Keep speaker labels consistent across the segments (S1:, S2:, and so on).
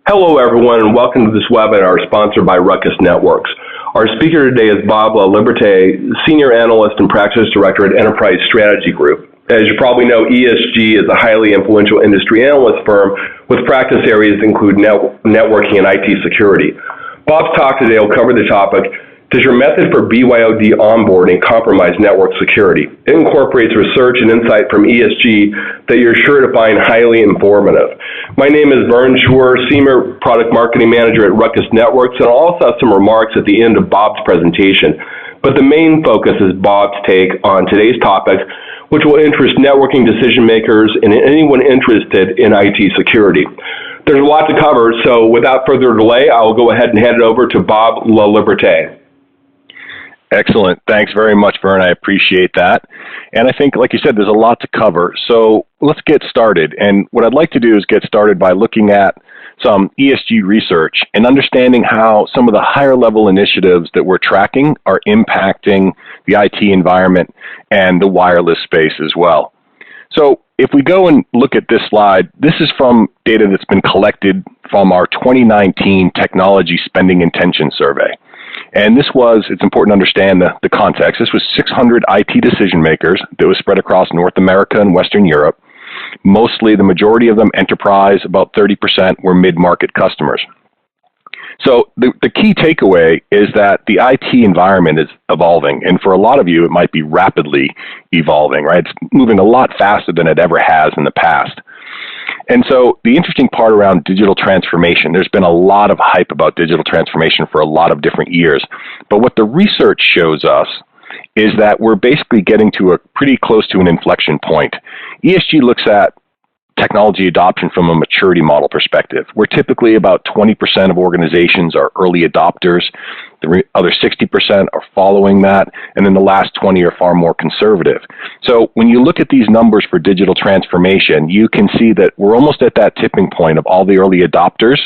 S1: Hello, everyone, and welcome to this webinar sponsored by Ruckus Networks. Our speaker today is Bob LaLiberte, Senior Analyst and Practice Director at Enterprise Strategy Group. As you probably know, ESG is a highly influential industry analyst firm with practice areas that include networking and IT security. Bob's talk today will cover the topic, does your method for BYOD onboarding compromise network security? It incorporates research and insight from ESG that you're sure to find highly informative. My name is Vern Schwer, Senior Product Marketing Manager at Ruckus Networks, and I'll also have some remarks at the end of Bob's presentation. But the main focus is Bob's take on today's topic, which will interest networking decision makers and anyone interested in IT security. There's a lot to cover, so without further delay, I will go ahead and hand it over to Bob LaLiberte.
S2: Excellent. Thanks very much, Vern. I appreciate that. And I think, like you said, there's a lot to cover. So let's get started. And what I'd like to do is get started by looking at some ESG research and understanding how some of the higher level initiatives that we're tracking are impacting the IT environment and the wireless space as well. So if we go and look at this slide, this is from data that's been collected from our 2019 Technology Spending Intention Survey. And it's important to understand the context. This was 600 IT decision makers that was spread across North America and Western Europe. Mostly, the majority of them enterprise, about 30% were mid-market customers. So the key takeaway is that the IT environment is evolving. And for a lot of you, it might be rapidly evolving, right? It's moving a lot faster than it ever has in the past. And so the interesting part around digital transformation, there's been a lot of hype about digital transformation for a lot of different years. But what the research shows us is that we're basically getting to a pretty close to an inflection point. ESG looks at technology adoption from a maturity model perspective, where typically about 20% of organizations are early adopters, the other 60% are following that, and then the last 20 are far more conservative. So when you look at these numbers for digital transformation, you can see that we're almost at that tipping point of all the early adopters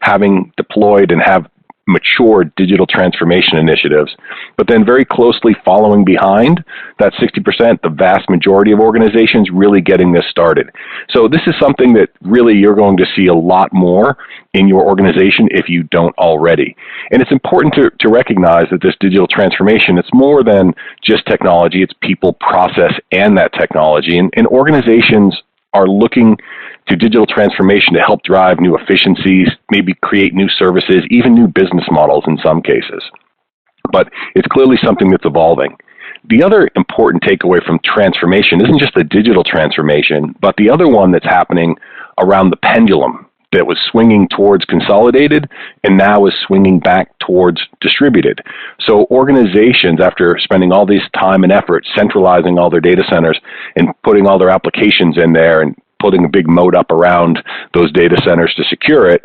S2: having deployed and have mature digital transformation initiatives, but then very closely following behind that 60%, the vast majority of organizations really getting this started. So this is something that really you're going to see a lot more in your organization if you don't already. And it's important to recognize that this digital transformation, it's more than just technology, it's people, process, and that technology. And organizations are looking to digital transformation to help drive new efficiencies, maybe create new services, even new business models in some cases. But it's clearly something that's evolving. The other important takeaway from transformation isn't just the digital transformation, but the other one that's happening around the pendulum that was swinging towards consolidated and now is swinging back towards distributed. So organizations, after spending all this time and effort centralizing all their data centers and putting all their applications in there and putting a big moat up around those data centers to secure it,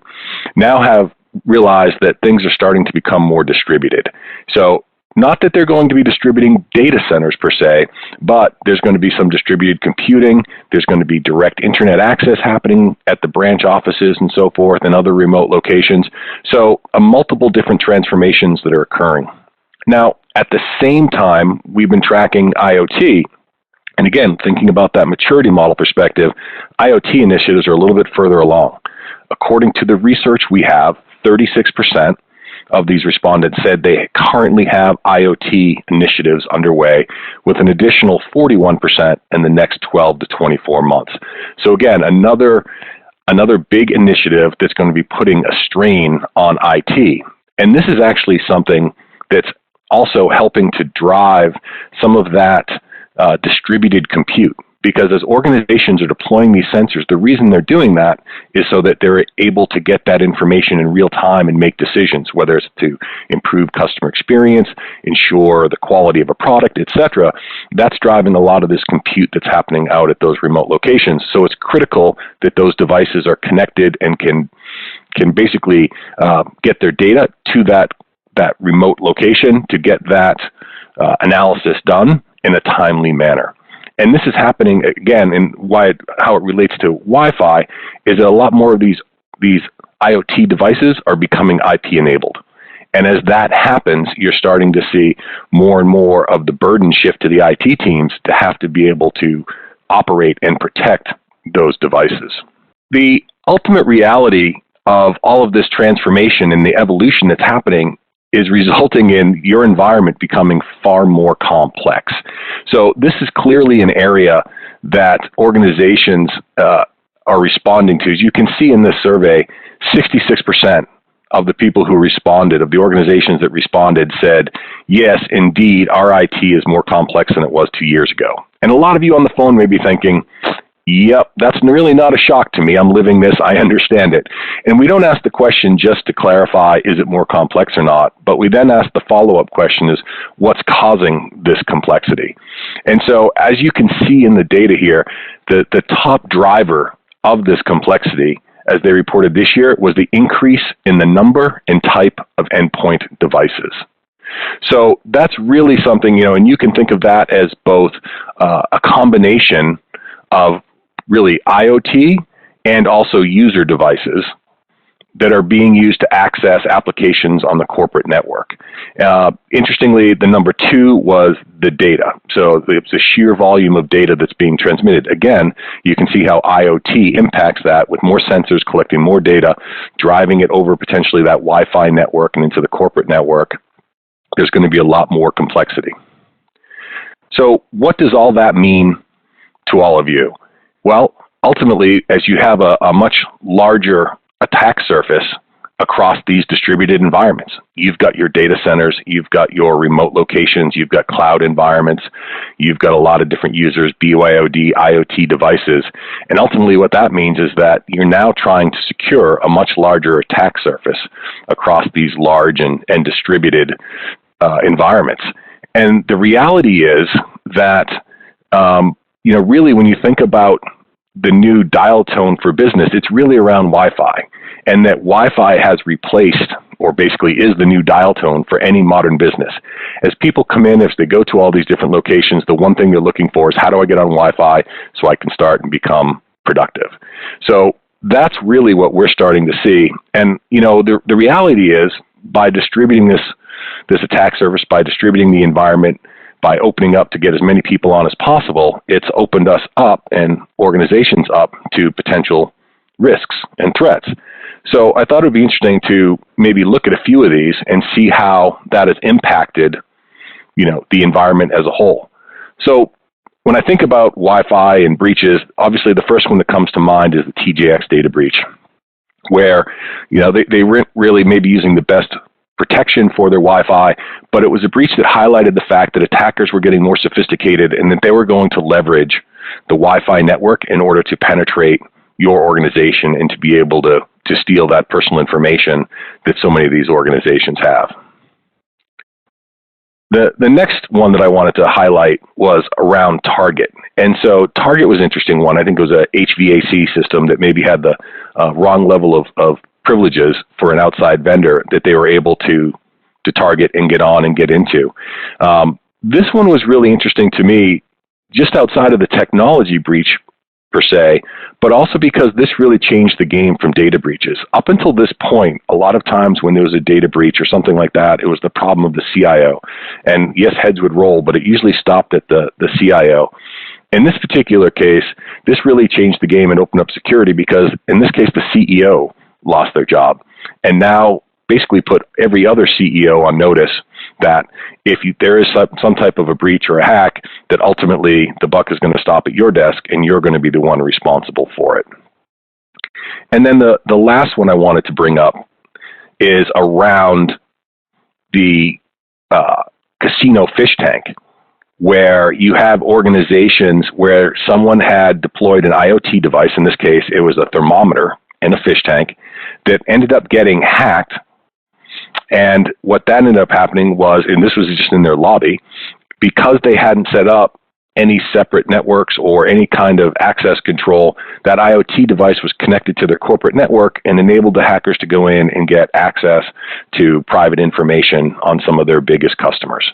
S2: now have realized that things are starting to become more distributed. So not that they're going to be distributing data centers per se, but there's going to be some distributed computing, there's going to be direct internet access happening at the branch offices and so forth and other remote locations. So multiple different transformations that are occurring. Now, at the same time, we've been tracking IoT. And again, thinking about that maturity model perspective, IoT initiatives are a little bit further along. According to the research we have, 36% of these respondents said they currently have IoT initiatives underway, with an additional 41% in the next 12 to 24 months. So again, another big initiative that's going to be putting a strain on IT. And this is actually something that's also helping to drive some of that distributed compute. Because as organizations are deploying these sensors, the reason they're doing that is so that they're able to get that information in real time and make decisions, whether it's to improve customer experience, ensure the quality of a product, etc. That's driving a lot of this compute that's happening out at those remote locations. So it's critical that those devices are connected and can basically get their data to that remote location to get that analysis done in a timely manner. And this is happening, again, and how it relates to Wi-Fi is that a lot more of these IoT devices are becoming IP-enabled. And as that happens, you're starting to see more and more of the burden shift to the IT teams to have to be able to operate and protect those devices. The ultimate reality of all of this transformation and the evolution that's happening is resulting in your environment becoming far more complex. So this is clearly an area that organizations are responding to. As you can see in this survey, 66% of the people who responded, of the organizations that responded, said, yes, indeed, our IT is more complex than it was 2 years ago. And a lot of you on the phone may be thinking, yep, that's really not a shock to me. I'm living this. I understand it. And we don't ask the question just to clarify, is it more complex or not? But we then ask the follow-up question is, what's causing this complexity? And so as you can see in the data here, the top driver of this complexity, as they reported this year, was the increase in the number and type of endpoint devices. So that's really something, and you can think of that as both a combination of really IoT and also user devices that are being used to access applications on the corporate network. Interestingly, the number 2 was the data. So it's the sheer volume of data that's being transmitted. Again, you can see how IoT impacts that with more sensors collecting more data, driving it over potentially that Wi-Fi network and into the corporate network. There's going to be a lot more complexity. So what does all that mean to all of you? Well, ultimately, as you have a much larger attack surface across these distributed environments, you've got your data centers, you've got your remote locations, you've got cloud environments, you've got a lot of different users, BYOD, IoT devices, and ultimately what that means is that you're now trying to secure a much larger attack surface across these large and distributed environments. And the reality is that really, when you think about the new dial tone for business, it's really around Wi-Fi, and that Wi-Fi has replaced, or basically is the new dial tone for any modern business. As people come in, as they go to all these different locations, the one thing they're looking for is, how do I get on Wi-Fi so I can start and become productive? So that's really what we're starting to see. And the reality is, by distributing this attack surface, by distributing the environment, by opening up to get as many people on as possible, it's opened us up and organizations up to potential risks and threats. So I thought it would be interesting to maybe look at a few of these and see how that has impacted, the environment as a whole. So when I think about Wi-Fi and breaches, obviously the first one that comes to mind is the TJX data breach, where, they weren't really maybe using the best protection for their Wi-Fi, but it was a breach that highlighted the fact that attackers were getting more sophisticated and that they were going to leverage the Wi-Fi network in order to penetrate your organization and to be able to steal that personal information that so many of these organizations have. The next one that I wanted to highlight was around Target. And so Target was an interesting one. I think it was a HVAC system that maybe had the wrong level of privileges for an outside vendor that they were able to target and get on and get into. This one was really interesting to me, just outside of the technology breach per se, but also because this really changed the game from data breaches. Up until this point, a lot of times when there was a data breach or something like that, it was the problem of the CIO. And yes, heads would roll, but it usually stopped at the CIO. In this particular case, this really changed the game and opened up security because, in this case, the CEO lost their job, and now basically put every other CEO on notice that if there is some type of a breach or a hack, that ultimately the buck is going to stop at your desk and you're going to be the one responsible for it. And then the last one I wanted to bring up is around the casino fish tank, where you have organizations where someone had deployed an IoT device. In this case, it was a thermometer in a fish tank that ended up getting hacked. And what that ended up happening was, and this was just in their lobby, because they hadn't set up any separate networks or any kind of access control, that IoT device was connected to their corporate network and enabled the hackers to go in and get access to private information on some of their biggest customers.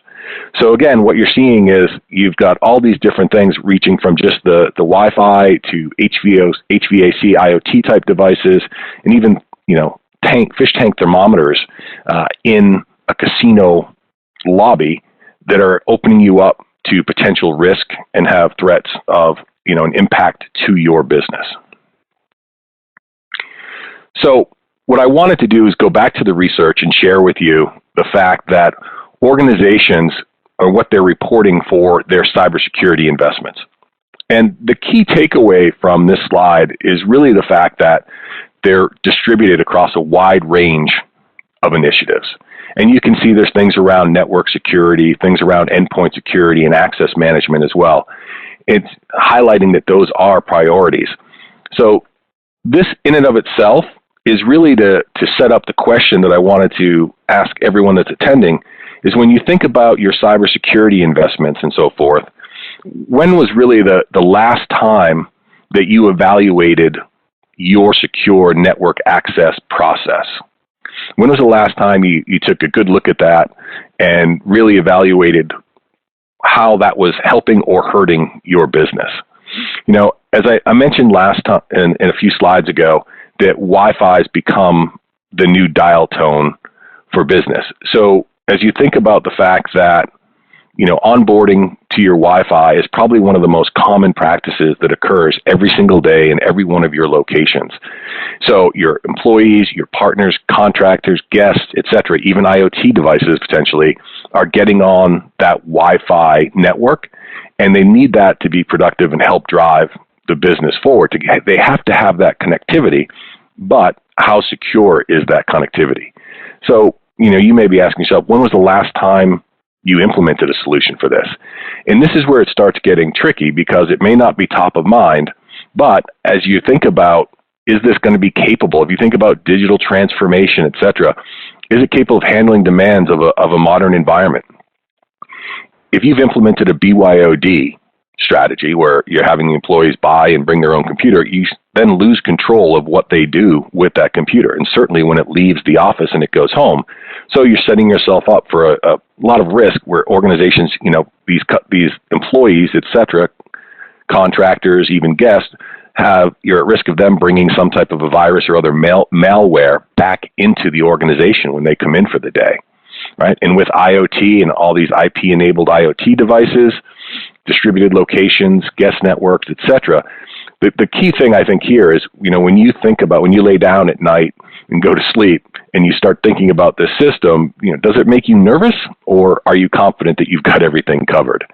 S2: So again, what you're seeing is you've got all these different things reaching from just the Wi-Fi to HVAC, IoT type devices, and even fish tank thermometers in a casino lobby that are opening you up to potential risk and have threats of an impact to your business. So what I wanted to do is go back to the research and share with you the fact that organizations are what they're reporting for their cybersecurity investments. And the key takeaway from this slide is really the fact that they're distributed across a wide range of initiatives. And you can see there's things around network security, things around endpoint security and access management as well. It's highlighting that those are priorities. So this in and of itself is really to set up the question that I wanted to ask everyone that's attending is when you think about your cybersecurity investments and so forth, when was really the last time that you evaluated your secure network access process? When was the last time you took a good look at that and really evaluated how that was helping or hurting your business? You know, as I mentioned last time in a few slides ago, that Wi-Fi has become the new dial tone for business. So as you think about the fact that, you know, onboarding to your Wi-Fi is probably one of the most common practices that occurs every single day in every one of your locations. So your employees, your partners, contractors, guests, etc., even IoT devices potentially are getting on that Wi-Fi network, and they need that to be productive and help drive the business forward. They have to have that connectivity, but how secure is that connectivity? So, you know, you may be asking yourself, when was the last time you implemented a solution for this? And this is where it starts getting tricky because it may not be top of mind, but as you think about, is this going to be capable? If you think about digital transformation, et cetera, is it capable of handling demands of a modern environment? If you've implemented a BYOD strategy where you're having the employees buy and bring their own computer, you then lose control of what they do with that computer, and certainly when it leaves the office and it goes home. So you're setting yourself up for a lot of risk where organizations, you know, these employees, et cetera, contractors, even guests, you're at risk of them bringing some type of a virus or other malware back into the organization when they come in for the day, right? And with IoT and all these IP-enabled IoT devices, distributed locations, guest networks, et cetera, the key thing I think here is, you know, when you think about, when you lay down at night and go to sleep and you start thinking about this system, you know, does it make you nervous, or are you confident that you've got everything covered?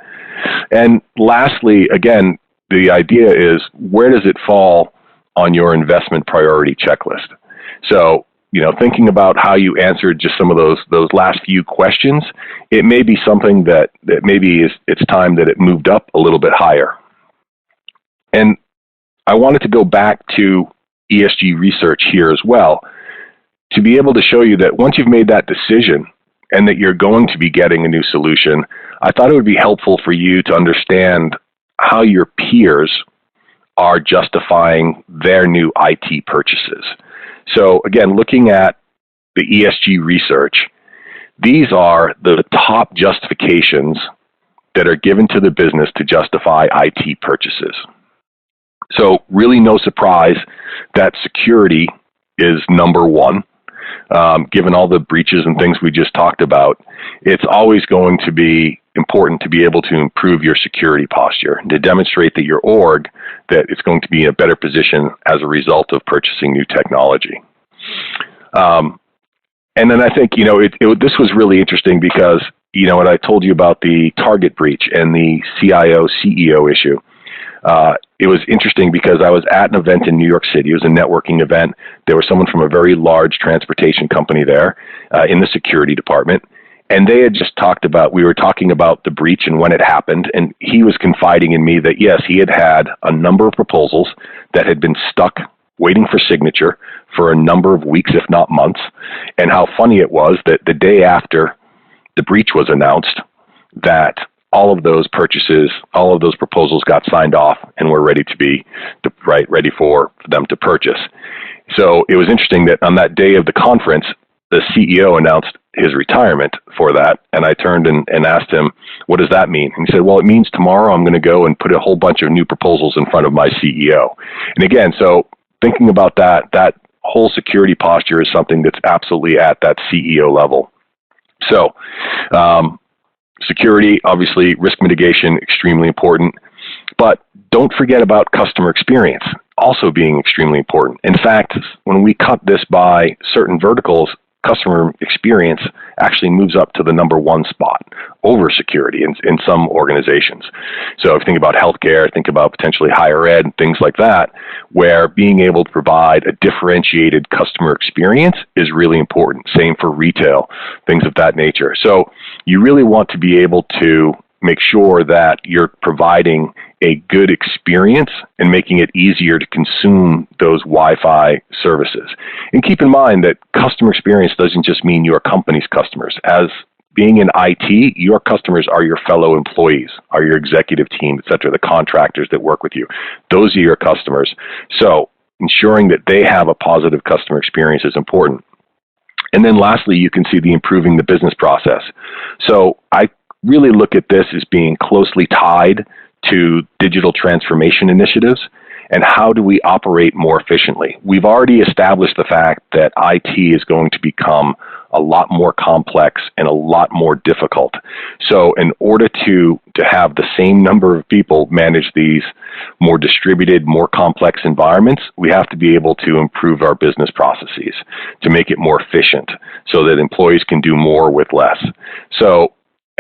S2: And lastly, again, the idea is, where does it fall on your investment priority checklist? So, you know, thinking about how you answered just some of those last few questions, it may be something that maybe it's time that it moved up a little bit higher. And I wanted to go back to ESG research here as well to be able to show you that once you've made that decision and that you're going to be getting a new solution, I thought it would be helpful for you to understand how your peers are justifying their new IT purchases. So again, looking at the ESG research, these are the top justifications that are given to the business to justify IT purchases. So really no surprise that security is number one. Given all the breaches and things we just talked about, it's always going to be important to be able to improve your security posture and to demonstrate that your org, that it's going to be in a better position as a result of purchasing new technology. And then I think, you know, this was really interesting because, you know, when I told you about the Target breach and the CIO, CEO issue, it was interesting because I was at an event in New York City. It was a networking event. There was someone from a very large transportation company there in the security department. And they had just we were talking about the breach and when it happened. And he was confiding in me that, yes, he had had a number of proposals that had been stuck waiting for signature for a number of weeks, if not months. And how funny it was that the day after the breach was announced, that all of those purchases, all of those proposals got signed off and were ready to be ready for them to purchase. So it was interesting that on that day of the conference, the CEO announced his retirement for that. And I turned and asked him, what does that mean? And he said, well, it means tomorrow I'm going to go and put a whole bunch of new proposals in front of my CEO. And again, so thinking about that whole security posture is something that's absolutely at that CEO level. So, security, obviously, risk mitigation, extremely important. But don't forget about customer experience. also being extremely important. In fact, when we cut this by certain verticals, customer experience actually moves up to the number one spot over security in some organizations. So if you think about healthcare, think about potentially higher ed, things like that, where being able to provide a differentiated customer experience is really important. Same for retail, things of that nature. So you really want to be able to make sure that you're providing a good experience and making it easier to consume those Wi-Fi services. And keep in mind that customer experience doesn't just mean your company's customers. As being in IT, your customers are your fellow employees, are your executive team, et cetera, the contractors that work with you. Those are your customers. So ensuring that they have a positive customer experience is important. And then lastly, you can see the improving the business process. So I really look at this as being closely tied to digital transformation initiatives and how do we operate more efficiently. We've already established the fact that IT is going to become a lot more complex and a lot more difficult. So in order to have the same number of people manage these more distributed, more complex environments, we have to be able to improve our business processes to make it more efficient so that employees can do more with less. So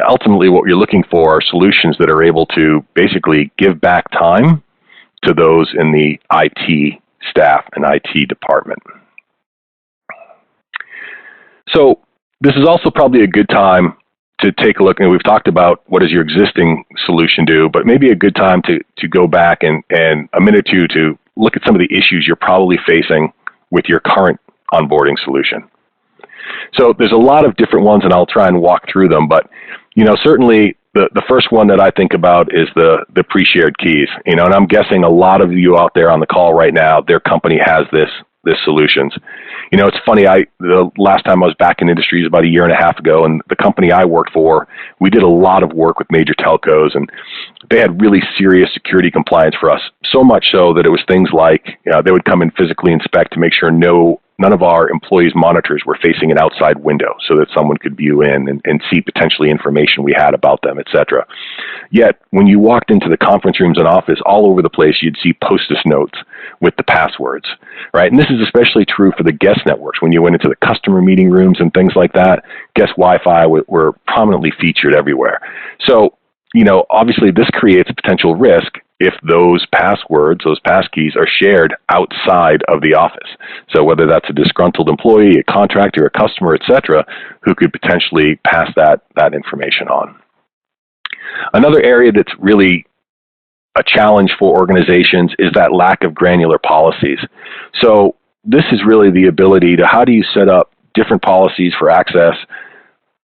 S2: ultimately, what you're looking for are solutions that are able to basically give back time to those in the IT staff and IT department. So this is also probably a good time to take a look, and we've talked about what does your existing solution do, but maybe a good time to go back and a minute or two to look at some of the issues you're probably facing with your current onboarding solution. So there's a lot of different ones, and I'll try and walk through them, but certainly the first one that I think about is the pre-shared keys. And I'm guessing a lot of you out there on the call right now, their company has this solutions. It's funny, the last time I was back in industries about a year and a half ago, and the company I worked for, we did a lot of work with major telcos, and they had really serious security compliance for us, so much so that it was things like they would come and physically inspect to make sure none of our employees' monitors were facing an outside window so that someone could view in and see potentially information we had about them, et cetera. Yet, when you walked into the conference rooms and office, all over the place, you'd see Post-it notes with the passwords, right? And this is especially true for the guest networks. When you went into the customer meeting rooms and things like that, guest Wi-Fi were prominently featured everywhere. So, obviously this creates a potential risk if those passwords, those passkeys, are shared outside of the office. So whether that's a disgruntled employee, a contractor, a customer, et cetera, who could potentially pass that information on. Another area that's really a challenge for organizations is that lack of granular policies. So this is really the ability to how do you set up different policies for access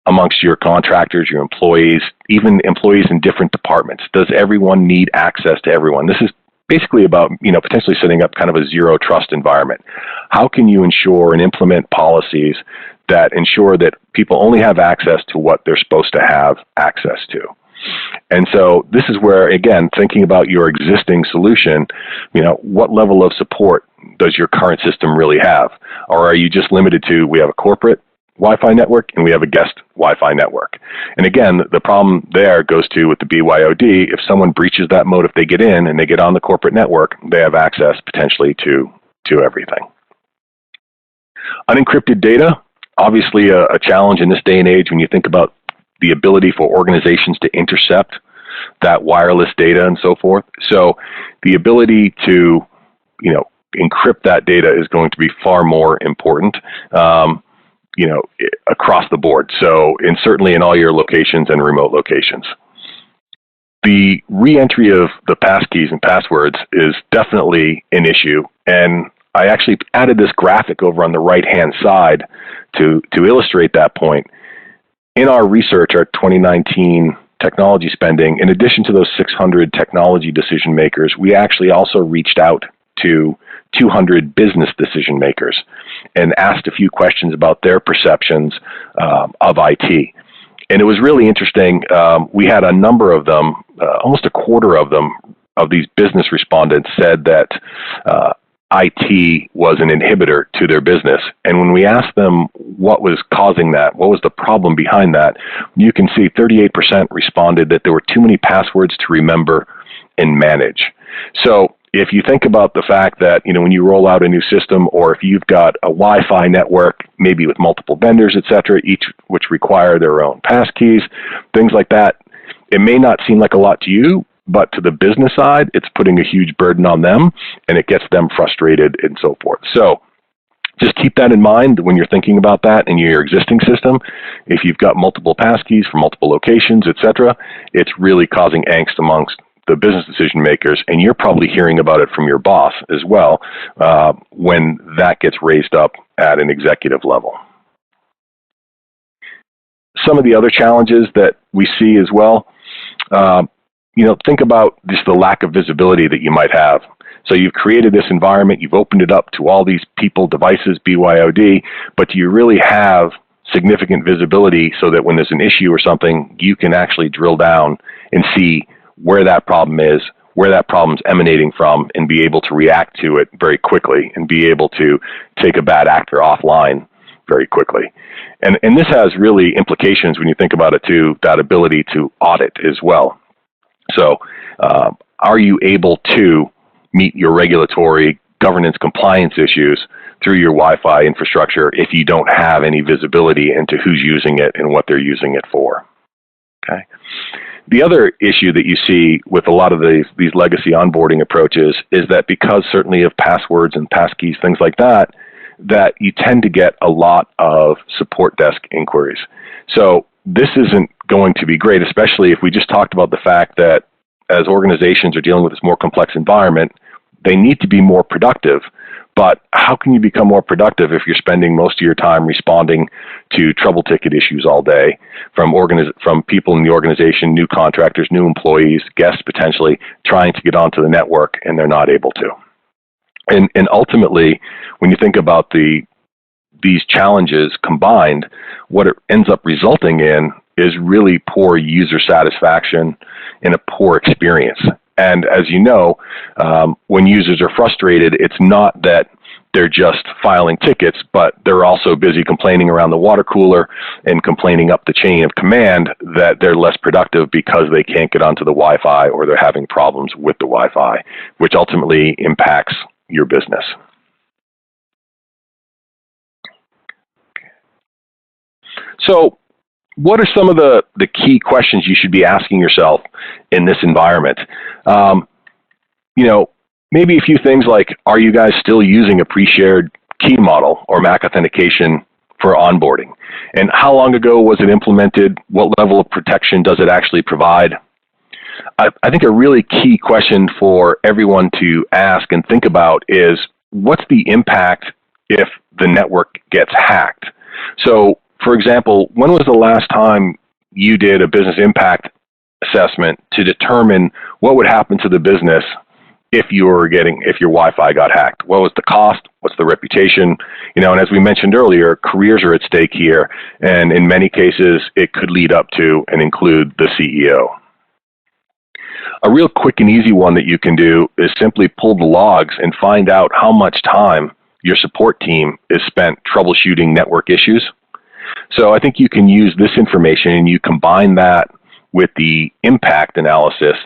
S2: amongst your contractors, your employees, even employees in different departments. Does everyone need access to everyone? This is basically about, potentially setting up kind of a zero trust environment. How can you ensure and implement policies that ensure that people only have access to what they're supposed to have access to? And so this is where, again, thinking about your existing solution, what level of support does your current system really have? Or are you just limited to, we have a corporate Wi-Fi network and we have a guest Wi-Fi network? And again, the problem there goes to with the BYOD, if someone breaches that mode, if they get in and they get on the corporate network, they have access potentially to everything. Unencrypted data, obviously a challenge in this day and age when you think about the ability for organizations to intercept that wireless data and so forth. So the ability to, encrypt that data is going to be far more important, across the board. So, certainly in all your locations and remote locations. The re-entry of the passkeys and passwords is definitely an issue. And I actually added this graphic over on the right-hand side to illustrate that point. In our research, our 2019 technology spending, in addition to those 600 technology decision makers, we actually also reached out to 200 business decision makers and asked a few questions about their perceptions of IT. And it was really interesting. We had a number of them, almost a quarter of them, of these business respondents said that IT was an inhibitor to their business. And when we asked them what was causing that, what was the problem behind that, you can see 38% responded that there were too many passwords to remember and manage. So if you think about the fact that, when you roll out a new system, or if you've got a Wi-Fi network, maybe with multiple vendors, et cetera, each which require their own passkeys, things like that, it may not seem like a lot to you, but to the business side, it's putting a huge burden on them, and it gets them frustrated and so forth. So just keep that in mind when you're thinking about that in your existing system. If you've got multiple passkeys for multiple locations, et cetera, it's really causing angst amongst the business decision makers, and you're probably hearing about it from your boss as well when that gets raised up at an executive level. Some of the other challenges that we see as well, think about just the lack of visibility that you might have. So you've created this environment, you've opened it up to all these people, devices, BYOD, but do you really have significant visibility so that when there's an issue or something, you can actually drill down and see where that problem is, where that problem's emanating from, and be able to react to it very quickly and be able to take a bad actor offline very quickly. And this has really implications when you think about it too, that ability to audit as well. So are you able to meet your regulatory governance compliance issues through your Wi-Fi infrastructure if you don't have any visibility into who's using it and what they're using it for? Okay. The other issue that you see with a lot of these legacy onboarding approaches is that because certainly of passwords and passkeys, things like that, that you tend to get a lot of support desk inquiries. So this isn't going to be great, especially if we just talked about the fact that as organizations are dealing with this more complex environment, they need to be more productive. But how can you become more productive if you're spending most of your time responding to trouble ticket issues all day from people in the organization, new contractors, new employees, guests potentially, trying to get onto the network, and they're not able to? And ultimately, when you think about these challenges combined, what it ends up resulting in is really poor user satisfaction and a poor experience. And as you know, when users are frustrated, it's not that they're just filing tickets, but they're also busy complaining around the water cooler and complaining up the chain of command that they're less productive because they can't get onto the Wi-Fi or they're having problems with the Wi-Fi, which ultimately impacts your business. So what are some of the key questions you should be asking yourself in this environment? Maybe a few things like, are you guys still using a pre-shared key model or MAC authentication for onboarding? And how long ago was it implemented? What level of protection does it actually provide? I think a really key question for everyone to ask and think about is, what's the impact if the network gets hacked? So, for example, when was the last time you did a business impact assessment to determine what would happen to the business if your Wi-Fi got hacked? What was the cost? What's the reputation? And as we mentioned earlier, careers are at stake here, and in many cases, it could lead up to and include the CEO. A real quick and easy one that you can do is simply pull the logs and find out how much time your support team is spent troubleshooting network issues. So I think you can use this information and you combine that with the impact analysis.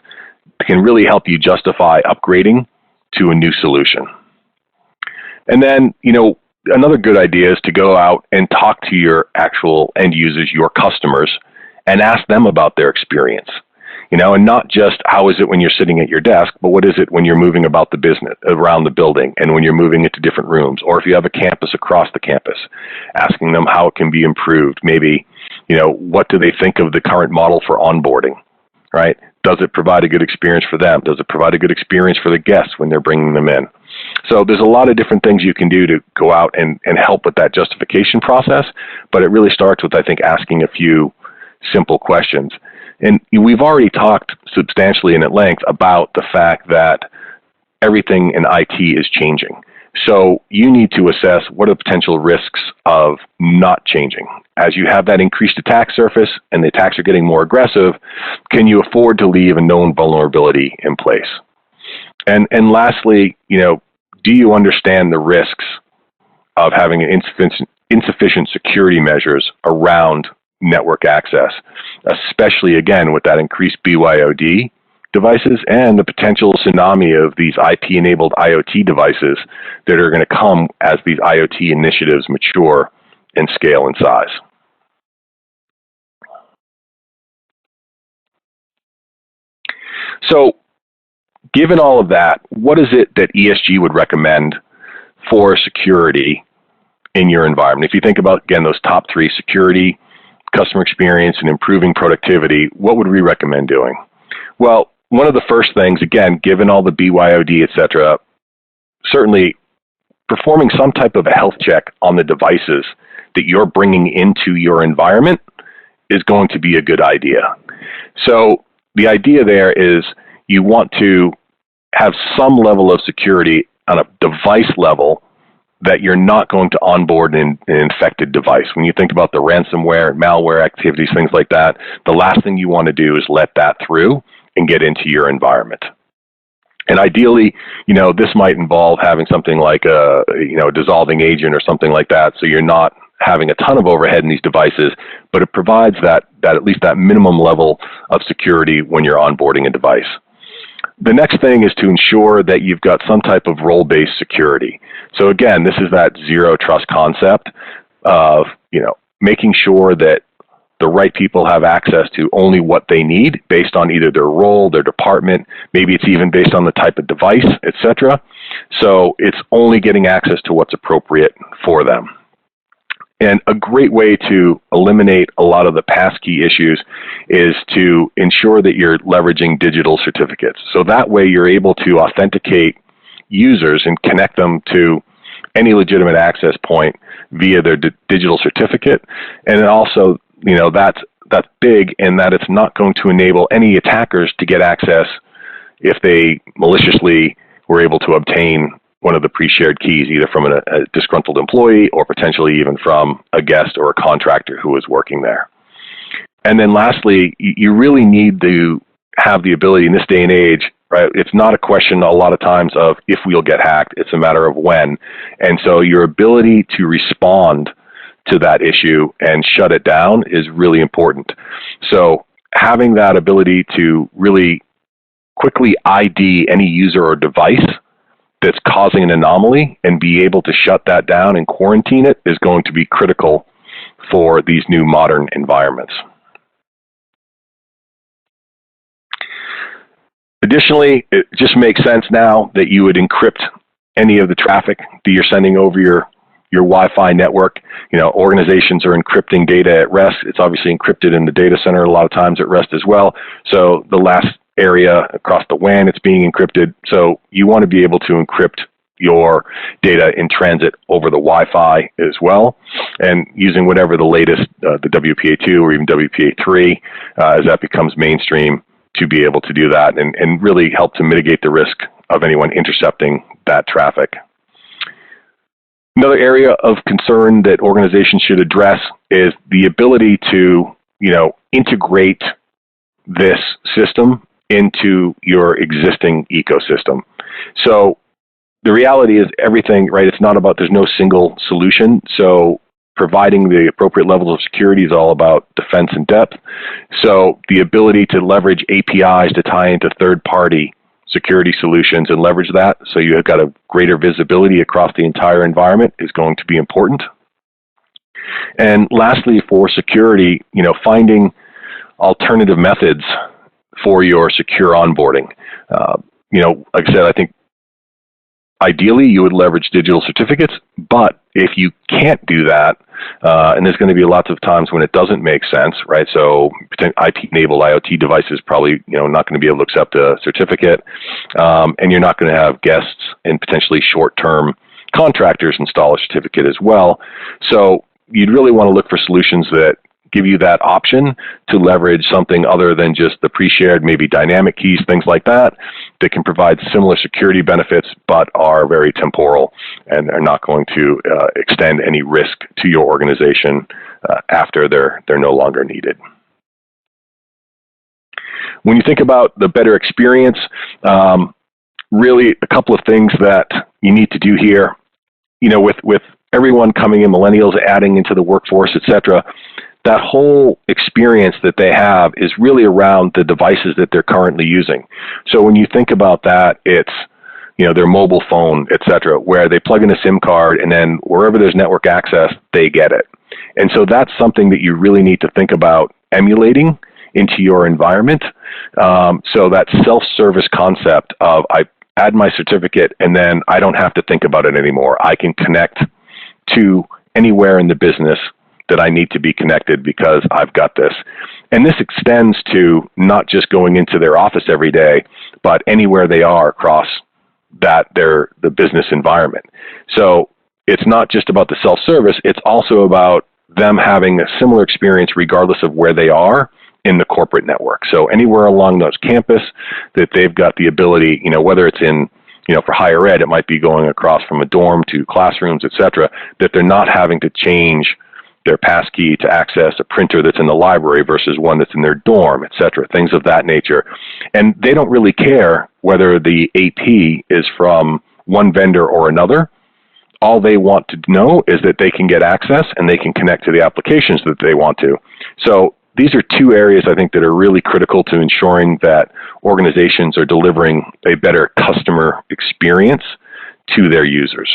S2: It can really help you justify upgrading to a new solution. And then, another good idea is to go out and talk to your actual end users, your customers, and ask them about their experience. And not just how is it when you're sitting at your desk, but what is it when you're moving about the business, around the building, and when you're moving into different rooms, or if you have a campus across the campus, asking them how it can be improved. Maybe, what do they think of the current model for onboarding, right? Does it provide a good experience for them? Does it provide a good experience for the guests when they're bringing them in? So there's a lot of different things you can do to go out and help with that justification process, but it really starts with, I think, asking a few simple questions. And we've already talked substantially and at length about the fact that everything in IT is changing. So you need to assess what are the potential risks of not changing. As you have that increased attack surface and the attacks are getting more aggressive, can you afford to leave a known vulnerability in place? And lastly, do you understand the risks of having insufficient security measures around network access, especially again with that increased BYOD devices and the potential tsunami of these IP-enabled IoT devices that are going to come as these IoT initiatives mature and scale in size. So, given all of that, what is it that ESG would recommend for security in your environment? If you think about, again, those top three: security, customer experience, and improving productivity, what would we recommend doing? Well, one of the first things, again, given all the BYOD, et cetera, certainly performing some type of a health check on the devices that you're bringing into your environment is going to be a good idea. So the idea there is you want to have some level of security on a device level that you're not going to onboard an infected device. When you think about the ransomware, malware activities, things like that, the last thing you want to do is let that through and get into your environment. And ideally, this might involve having something like a dissolving agent or something like that, so you're not having a ton of overhead in these devices, but it provides that at least that minimum level of security when you're onboarding a device. The next thing is to ensure that you've got some type of role-based security. So again, this is that zero trust concept of, making sure that the right people have access to only what they need based on either their role, their department, maybe it's even based on the type of device, etc. So it's only getting access to what's appropriate for them. And a great way to eliminate a lot of the passkey issues is to ensure that you're leveraging digital certificates. So that way you're able to authenticate users and connect them to any legitimate access point via their digital certificate. And then also, that's big in that it's not going to enable any attackers to get access if they maliciously were able to obtain one of the pre-shared keys, either from a disgruntled employee or potentially even from a guest or a contractor who was working there. And then lastly, you really need to have the ability in this day and age, right? It's not a question a lot of times of if we'll get hacked, it's a matter of when. And so your ability to respond to that issue and shut it down is really important. So having that ability to really quickly ID any user or device that's causing an anomaly and be able to shut that down and quarantine it is going to be critical for these new modern environments. Additionally, it just makes sense now that you would encrypt any of the traffic that you're sending over your Wi-Fi network. Organizations are encrypting data at rest. It's obviously encrypted in the data center a lot of times at rest as well. So the last area across the WAN, it's being encrypted. So you want to be able to encrypt your data in transit over the Wi-Fi as well, and using whatever the latest, the WPA2 or even WPA3, as that becomes mainstream, to be able to do that and really help to mitigate the risk of anyone intercepting that traffic. Another area of concern that organizations should address is the ability to, integrate this system into your existing ecosystem. So the reality is everything, right? It's not about, there's no single solution. So providing the appropriate levels of security is all about defense and depth. So the ability to leverage APIs to tie into third-party security solutions and leverage that so you have got a greater visibility across the entire environment is going to be important. And lastly, for security, finding alternative methods for your secure onboarding. Like I said, I think ideally you would leverage digital certificates, but if you can't do that, and there's going to be lots of times when it doesn't make sense, right? So IP-enabled IoT devices probably, not going to be able to accept a certificate, and you're not going to have guests and potentially short-term contractors install a certificate as well. So you'd really want to look for solutions that give you that option to leverage something other than just the pre-shared, maybe dynamic keys, things like that, that can provide similar security benefits, but are very temporal and are not going to extend any risk to your organization after they're no longer needed. When you think about the better experience, really a couple of things that you need to do here, with everyone coming in, millennials adding into the workforce, et cetera, that whole experience that they have is really around the devices that they're currently using. So when you think about that, it's their mobile phone, et cetera, where they plug in a SIM card and then wherever there's network access, they get it. And so that's something that you really need to think about emulating into your environment. So that self-service concept of I add my certificate and then I don't have to think about it anymore. I can connect to anywhere in the business that I need to be connected because I've got this. And this extends to not just going into their office every day, but anywhere they are across the business environment. So it's not just about the self-service, it's also about them having a similar experience regardless of where they are in the corporate network. So anywhere along those campus that they've got the ability, whether it's in, for higher ed, it might be going across from a dorm to classrooms, et cetera, that they're not having to change their passkey to access a printer that's in the library versus one that's in their dorm, et cetera, things of that nature. And they don't really care whether the AP is from one vendor or another. All they want to know is that they can get access and they can connect to the applications that they want to. So these are two areas I think that are really critical to ensuring that organizations are delivering a better customer experience to their users.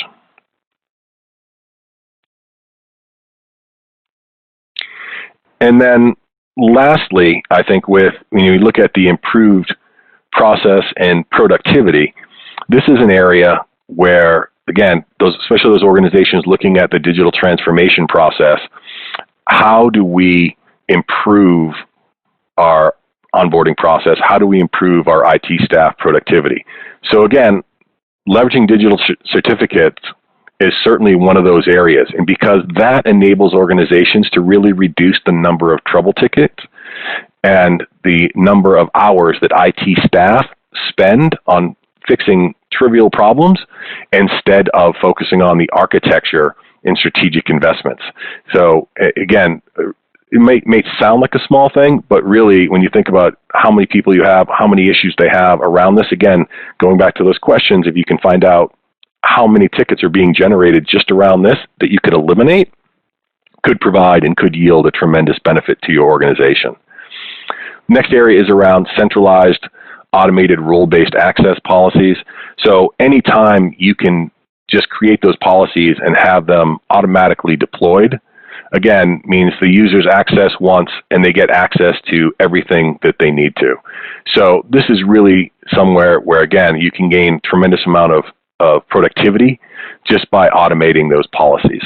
S2: And then lastly, I think when you look at the improved process and productivity, this is an area where, again, especially those organizations looking at the digital transformation process, how do we improve our onboarding process? How do we improve our IT staff productivity? So again, leveraging digital certificates is certainly one of those areas. And because that enables organizations to really reduce the number of trouble tickets and the number of hours that IT staff spend on fixing trivial problems instead of focusing on the architecture and strategic investments. So again, it may sound like a small thing, but really when you think about how many people you have, how many issues they have around this, again, going back to those questions, if you can find out how many tickets are being generated just around this that you could eliminate, could provide and could yield a tremendous benefit to your organization. Next area is around centralized automated role-based access policies. So anytime you can just create those policies and have them automatically deployed, again, means the users access once and they get access to everything that they need to. So this is really somewhere where, again, you can gain tremendous amount of productivity just by automating those policies.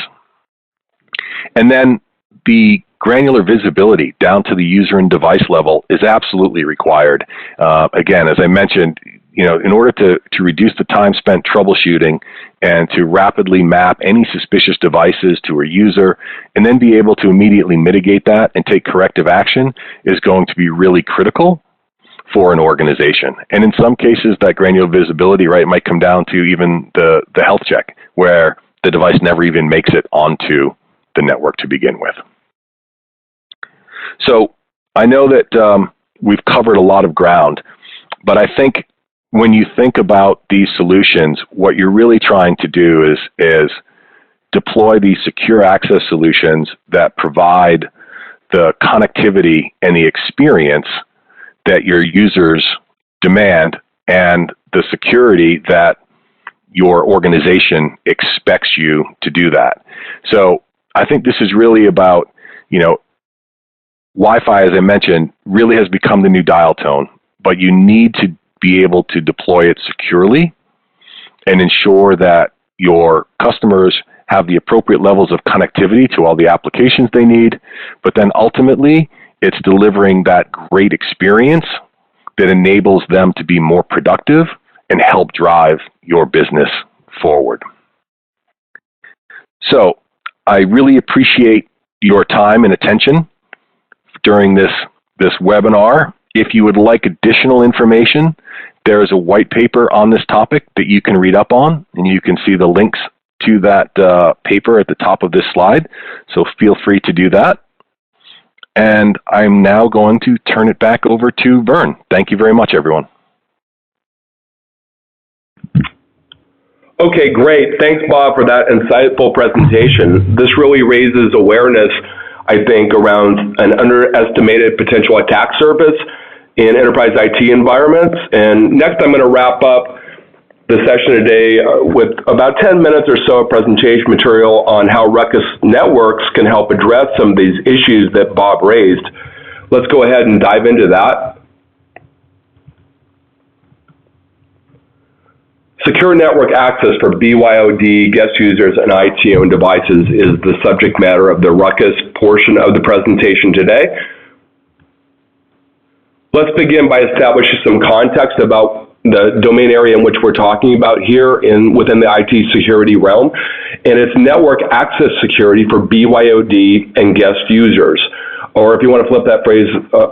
S2: And then the granular visibility down to the user and device level is absolutely required. Again, as I mentioned, in order to reduce the time spent troubleshooting and to rapidly map any suspicious devices to a user and then be able to immediately mitigate that and take corrective action is going to be really critical for an organization. And in some cases, that granular visibility, right, might come down to even the health check, where the device never even makes it onto the network to begin with. So I know that we've covered a lot of ground, but I think when you think about these solutions, what you're really trying to do is deploy these secure access solutions that provide the connectivity and the experience that your users demand and the security that your organization expects you to do that. So I think this is really about, Wi-Fi, as I mentioned, really has become the new dial tone, but you need to be able to deploy it securely and ensure that your customers have the appropriate levels of connectivity to all the applications they need, but then ultimately it's delivering that great experience that enables them to be more productive and help drive your business forward. So I really appreciate your time and attention during this webinar. If you would like additional information, there is a white paper on this topic that you can read up on, and you can see the links to that paper at the top of this slide. So feel free to do that. And I'm now going to turn it back over to Vern. Thank you very much, everyone.
S1: Okay, great. Thanks, Bob, for that insightful presentation. This really raises awareness I think, around an underestimated potential attack surface in enterprise IT environments. And next, I'm going to wrap up the session today with about 10 minutes or so of presentation material on how Ruckus Networks can help address some of these issues that Bob raised. Let's go ahead and dive into that. Secure network access for BYOD, guest users, and IT-owned devices is the subject matter of the Ruckus portion of the presentation today. Let's begin by establishing some context about the domain area in which we're talking about here within the IT security realm, and it's network access security for BYOD and guest users. Or if you want to flip that phrase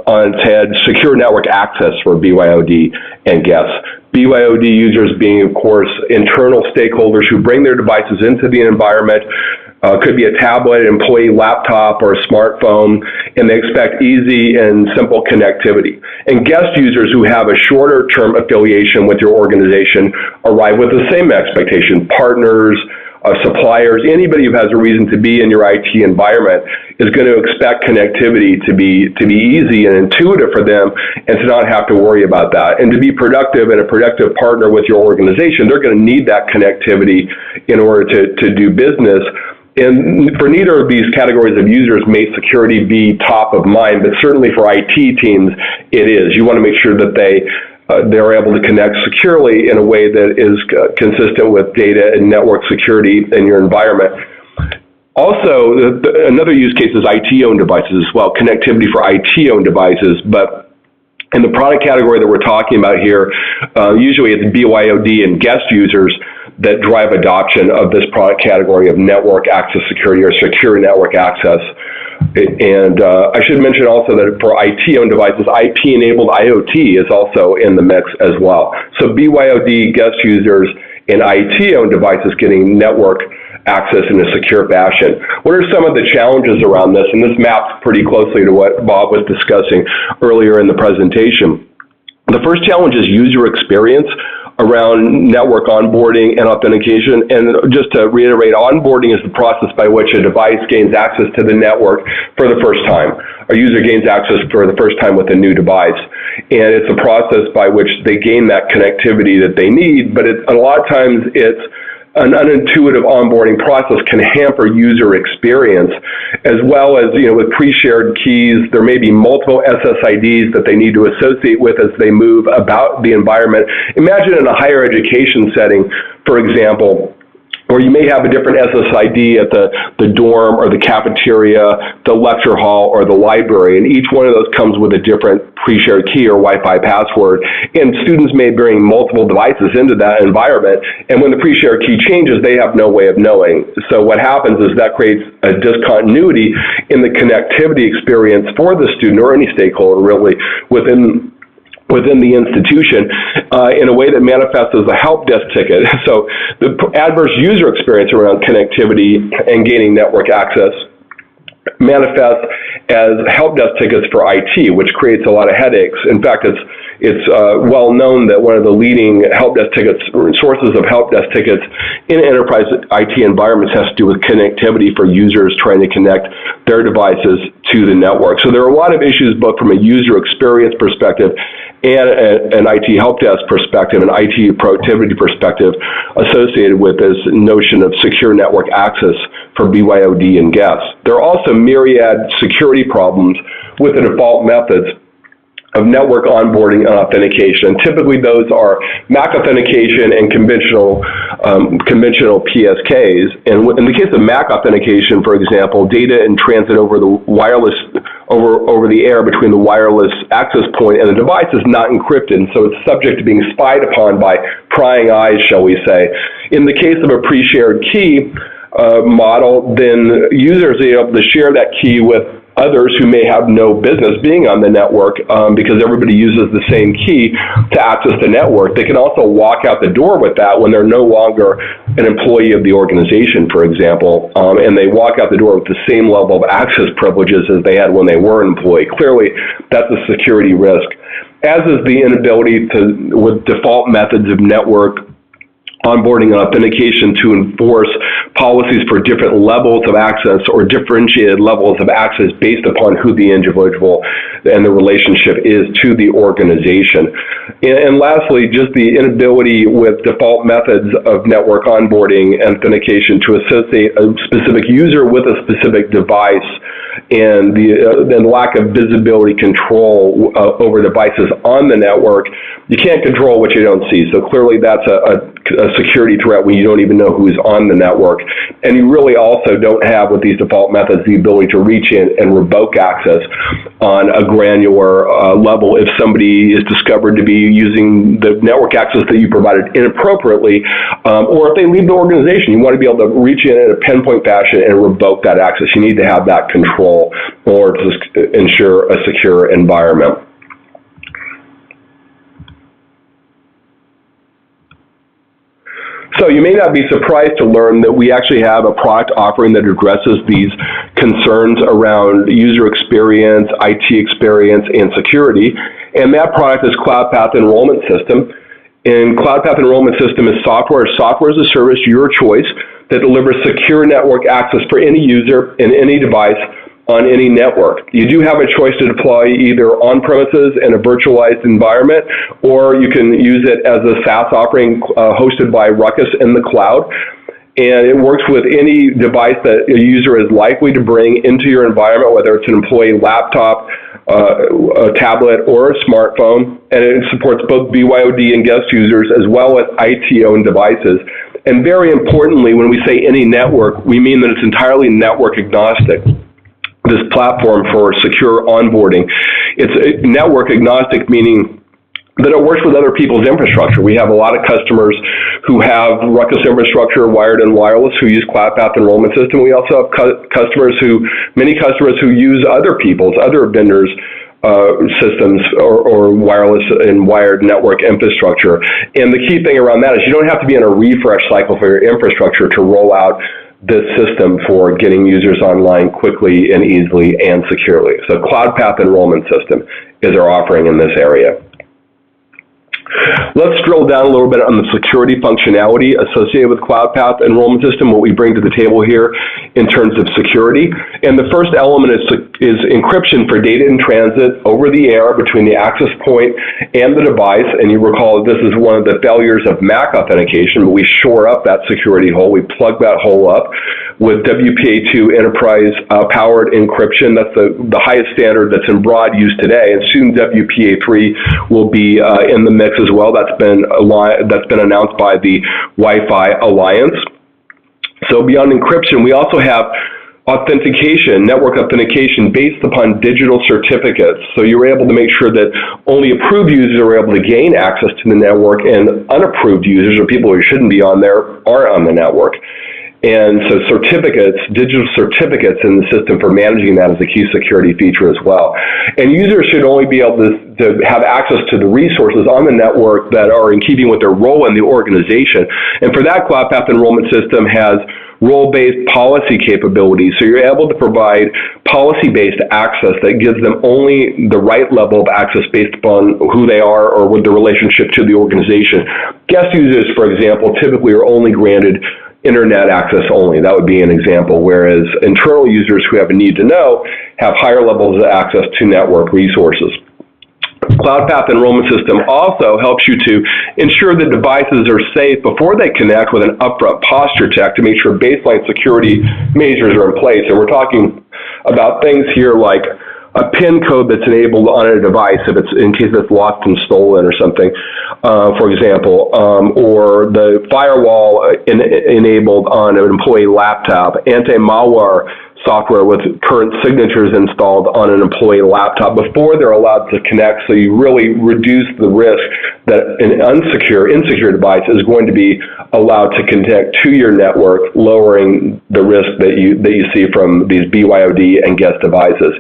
S1: on its head, secure network access for BYOD and guests. BYOD users being, of course, internal stakeholders who bring their devices into the environment. Could be a tablet, an employee laptop, or a smartphone, and they expect easy and simple connectivity. And guest users who have a shorter term affiliation with your organization arrive with the same expectation. Partners, suppliers, anybody who has a reason to be in your IT environment is going to expect connectivity to be easy and intuitive for them and to not have to worry about that. And to be productive and a productive partner with your organization, they're going to need that connectivity in order to do business. And for neither of these categories of users may security be top of mind, but certainly for IT teams, it is. You want to make sure that they're able to connect securely in a way that is consistent with data and network security in your environment. Also, another use case is IT-owned devices as well, connectivity for IT-owned devices. But in the product category that we're talking about here, usually it's BYOD and guest users that drive adoption of this product category of network access security or secure network access. And I should mention also that for IT-owned devices, IP-enabled IoT is also in the mix as well. So BYOD, guest users, and IT-owned devices getting network access in a secure fashion. What are some of the challenges around this? And this maps pretty closely to what Bob was discussing earlier in the presentation. The first challenge is user experience around network onboarding and authentication. And just to reiterate, onboarding is the process by which a device gains access to the network for the first time. A user gains access for the first time with a new device. And it's a process by which they gain that connectivity that they need, but a lot of times it's an unintuitive onboarding process can hamper user experience, as well as, with pre-shared keys, there may be multiple SSIDs that they need to associate with as they move about the environment. Imagine in a higher education setting, for example, where you may have a different SSID at the dorm or the cafeteria, the lecture hall, or the library, and each one of those comes with a different pre-shared key or Wi-Fi password, and students may bring multiple devices into that environment, and when the pre-shared key changes, they have no way of knowing. So what happens is that creates a discontinuity in the connectivity experience for the student or any stakeholder really within the institution in a way that manifests as a help desk ticket. So the adverse user experience around connectivity and gaining network access manifests as help desk tickets for IT, which creates a lot of headaches. In fact, it's well known that one of the leading help desk tickets, sources of help desk tickets in enterprise IT environments has to do with connectivity for users trying to connect their devices to the network. So there are a lot of issues both from a user experience perspective and an IT help desk perspective, an IT productivity perspective associated with this notion of secure network access for BYOD and guests. There are also myriad security problems with the default methods of network onboarding and authentication. Typically, those are MAC authentication and conventional PSKs. And in the case of MAC authentication, for example, data in transit over the wireless, over the air between the wireless access point and the device is not encrypted, and so it's subject to being spied upon by prying eyes, shall we say. In the case of a pre-shared key model, then users are able to share that key with others who may have no business being on the network because everybody uses the same key to access the network. They can also walk out the door with that when they're no longer an employee of the organization, for example, and they walk out the door with the same level of access privileges as they had when they were an employee. Clearly, that's a security risk, as is the inability to, with default methods of network onboarding and authentication to enforce policies for different levels of access or differentiated levels of access based upon who the individual and the relationship is to the organization. And lastly, just the inability with default methods of network onboarding and authentication to associate a specific user with a specific device, and the lack of visibility control over devices on the network. You can't control what you don't see. So clearly that's a security threat when you don't even know who's on the network. And you really also don't have, with these default methods, the ability to reach in and revoke access on a granular level if somebody is discovered to be using the network access that you provided inappropriately, or if they leave the organization. You want to be able to reach in a pinpoint fashion and revoke that access. You need to have that control in order to ensure a secure environment. So you may not be surprised to learn that we actually have a product offering that addresses these concerns around user experience, IT experience, and security. And that product is Cloud Path Enrollment System. And Cloud Path Enrollment System is software as a service, your choice, that delivers secure network access for any user in any device on any network. You do have a choice to deploy either on-premises in a virtualized environment, or you can use it as a SaaS offering hosted by Ruckus in the cloud. And it works with any device that a user is likely to bring into your environment, whether it's an employee laptop, a tablet, or a smartphone. And it supports both BYOD and guest users, as well as IT-owned devices. And very importantly, when we say any network, we mean that it's entirely network agnostic. This platform for secure onboarding. It's network agnostic, meaning that it works with other people's infrastructure. We have a lot of customers who have Ruckus infrastructure, wired and wireless, who use Cloud Path Enrollment System. We also have many customers who use other vendors' systems or wireless and wired network infrastructure. And the key thing around that is you don't have to be in a refresh cycle for your infrastructure to roll out this system for getting users online quickly and easily and securely. So Cloud Path Enrollment System is our offering in this area. Let's drill down a little bit on the security functionality associated with Cloud Path Enrollment System, what we bring to the table here in terms of security. And the first element is encryption for data in transit over the air between the access point and the device. And you recall that this is one of the failures of Mac authentication, but we shore up that security hole. We plug that hole up with WPA2 enterprise powered encryption. That's the highest standard that's in broad use today. And soon WPA3 will be in the mix as well. That's been announced by the Wi-Fi Alliance. So beyond encryption, we also have authentication, network authentication based upon digital certificates. So you're able to make sure that only approved users are able to gain access to the network, and unapproved users, or people who shouldn't be on there, aren't on the network. And so digital certificates in the system for managing that is a key security feature as well. And users should only be able to have access to the resources on the network that are in keeping with their role in the organization. And for that, Cloud Path Enrollment System has role-based policy capabilities. So you're able to provide policy-based access that gives them only the right level of access based upon who they are or with the relationship to the organization. Guest users, for example, typically are only granted internet access only. That would be an example, whereas internal users who have a need to know have higher levels of access to network resources. Cloud Path Enrollment System also helps you to ensure that devices are safe before they connect with an upfront posture check to make sure baseline security measures are in place. And we're talking about things here like a PIN code that's enabled on a device in case it's lost and stolen or something, for example, or the firewall enabled on an employee laptop, anti-malware software with current signatures installed on an employee laptop before they're allowed to connect, so you really reduce the risk that an insecure device is going to be allowed to connect to your network, lowering the risk that you see from these BYOD and guest devices.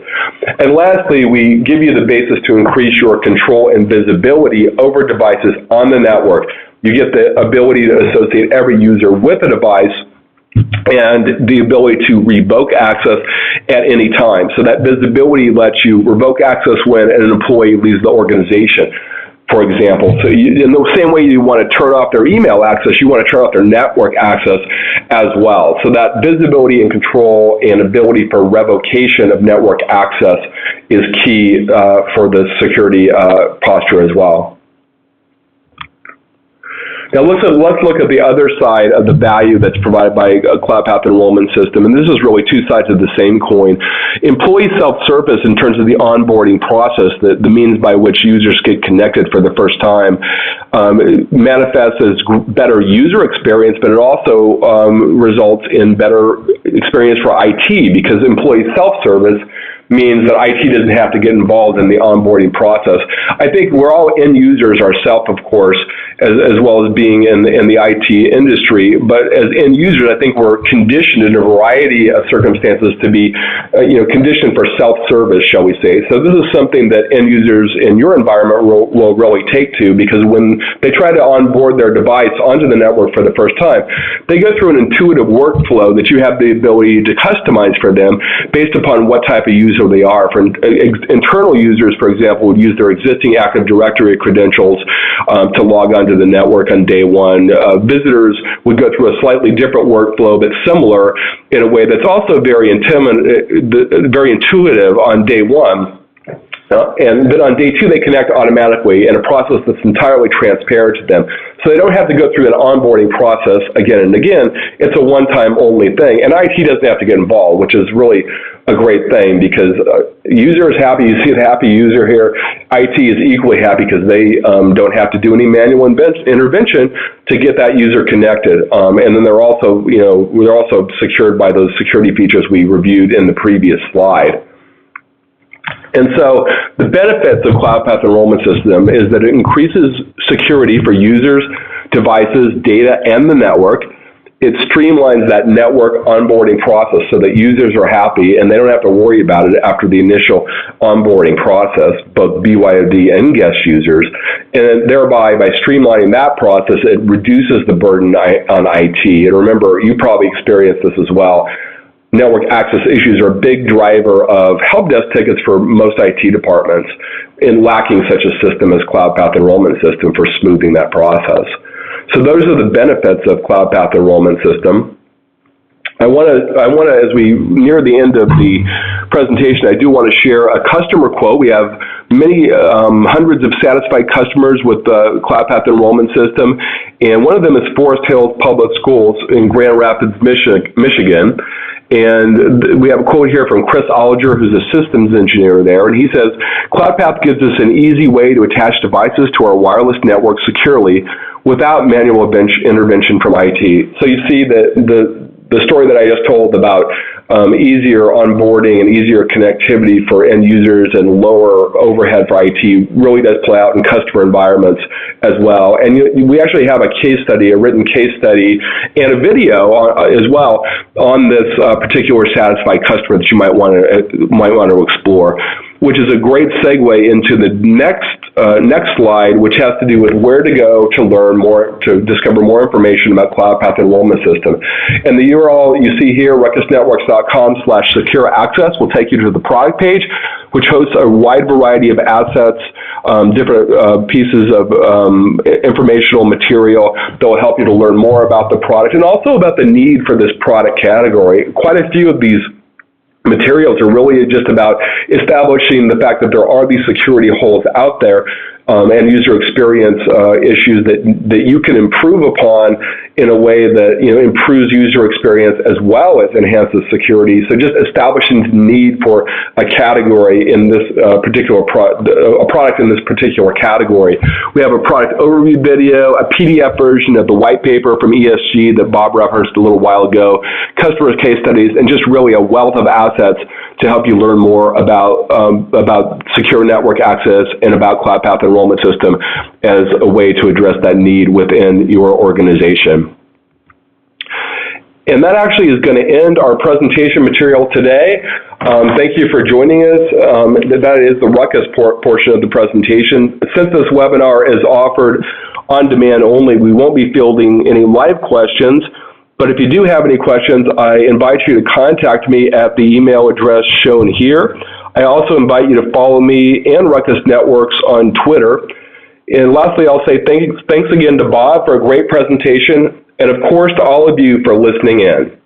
S1: And lastly, we give you the basis to increase your control and visibility over devices on the network. You get the ability to associate every user with a device and the ability to revoke access at any time. So that visibility lets you revoke access when an employee leaves the organization. for example. So in the same way you want to turn off their email access, you want to turn off their network access as well. So that visibility and control and ability for revocation of network access is key for the security posture as well. Now let's look at the other side of the value that's provided by a cloud path enrollment system, and this is really two sides of the same coin. Employee self-service in terms of the onboarding process, the means by which users get connected for the first time, manifests as better user experience, but it also results in better experience for IT, because employee self-service means that IT doesn't have to get involved in the onboarding process. I think we're all end users ourselves, of course, as well as being in the IT industry. But as end users, I think we're conditioned in a variety of circumstances to be, conditioned for self-service, shall we say. So this is something that end users in your environment will really take to, because when they try to onboard their device onto the network for the first time, they go through an intuitive workflow that you have the ability to customize for them based upon what type of user they are. For internal users, for example, would use their existing Active Directory credentials to log onto the network on day one. Visitors would go through a slightly different workflow, but similar in a way that's also very intuitive on day one. And then on day two, they connect automatically in a process that's entirely transparent to them. So they don't have to go through an onboarding process again and again. It's a one-time only thing. And IT doesn't have to get involved, which is really a great thing, because user is happy. You see a happy user here. IT is equally happy because they don't have to do any manual intervention to get that user connected. And then they're also, we're also secured by those security features we reviewed in the previous slide. And so the benefits of Cloud Path Enrollment System is that it increases security for users, devices, data, and the network. It streamlines that network onboarding process so that users are happy and they don't have to worry about it after the initial onboarding process, both BYOD and guest users. And thereby, by streamlining that process, it reduces the burden on IT. And remember, you probably experienced this as well. Network access issues are a big driver of help desk tickets for most IT departments, in lacking such a system as Cloud Path Enrollment System for smoothing that process. So those are the benefits of Cloud Path Enrollment System. I want to, as we near the end of the presentation, I do want to share a customer quote. We have many hundreds of satisfied customers with the Cloud Path Enrollment System, and one of them is Forest Hills Public Schools in Grand Rapids, Michigan. And we have a quote here from Chris Olliger, who's a systems engineer there, and he says, CloudPath gives us an easy way to attach devices to our wireless network securely without manual intervention from IT. So you see the story that I just told about easier onboarding and easier connectivity for end users and lower overhead for IT really does play out in customer environments as well. And we actually have a case study, a written case study, and a video as well on this particular satisfied customer that you might want to explore, which is a great segue into the next slide, which has to do with where to go to learn more, to discover more information about Cloud Path Enrollment System. And the URL you see here, ruckusnetworks.com/secure access, will take you to the product page, which hosts a wide variety of assets, different pieces of informational material that will help you to learn more about the product and also about the need for this product category. Quite a few of these materials are really just about establishing the fact that there are these security holes out there and user experience issues that you can improve upon in a way that improves user experience as well as enhances security. So just establishing the need for a category in this particular a product in this particular category. We have a product overview video, a PDF version of the white paper from ESG that Bob referenced a little while ago, customer case studies, and just really a wealth of assets to help you learn more about secure network access and about Cloud Path Enrollment System as a way to address that need within your organization. And that actually is going to end our presentation material today. Thank you for joining us. That is the Ruckus portion of the presentation. Since this webinar is offered on demand only, we won't be fielding any live questions. But if you do have any questions, I invite you to contact me at the email address shown here. I also invite you to follow me and Ruckus Networks on Twitter. And lastly, I'll say thanks again to Bob for a great presentation, and of course to all of you for listening in.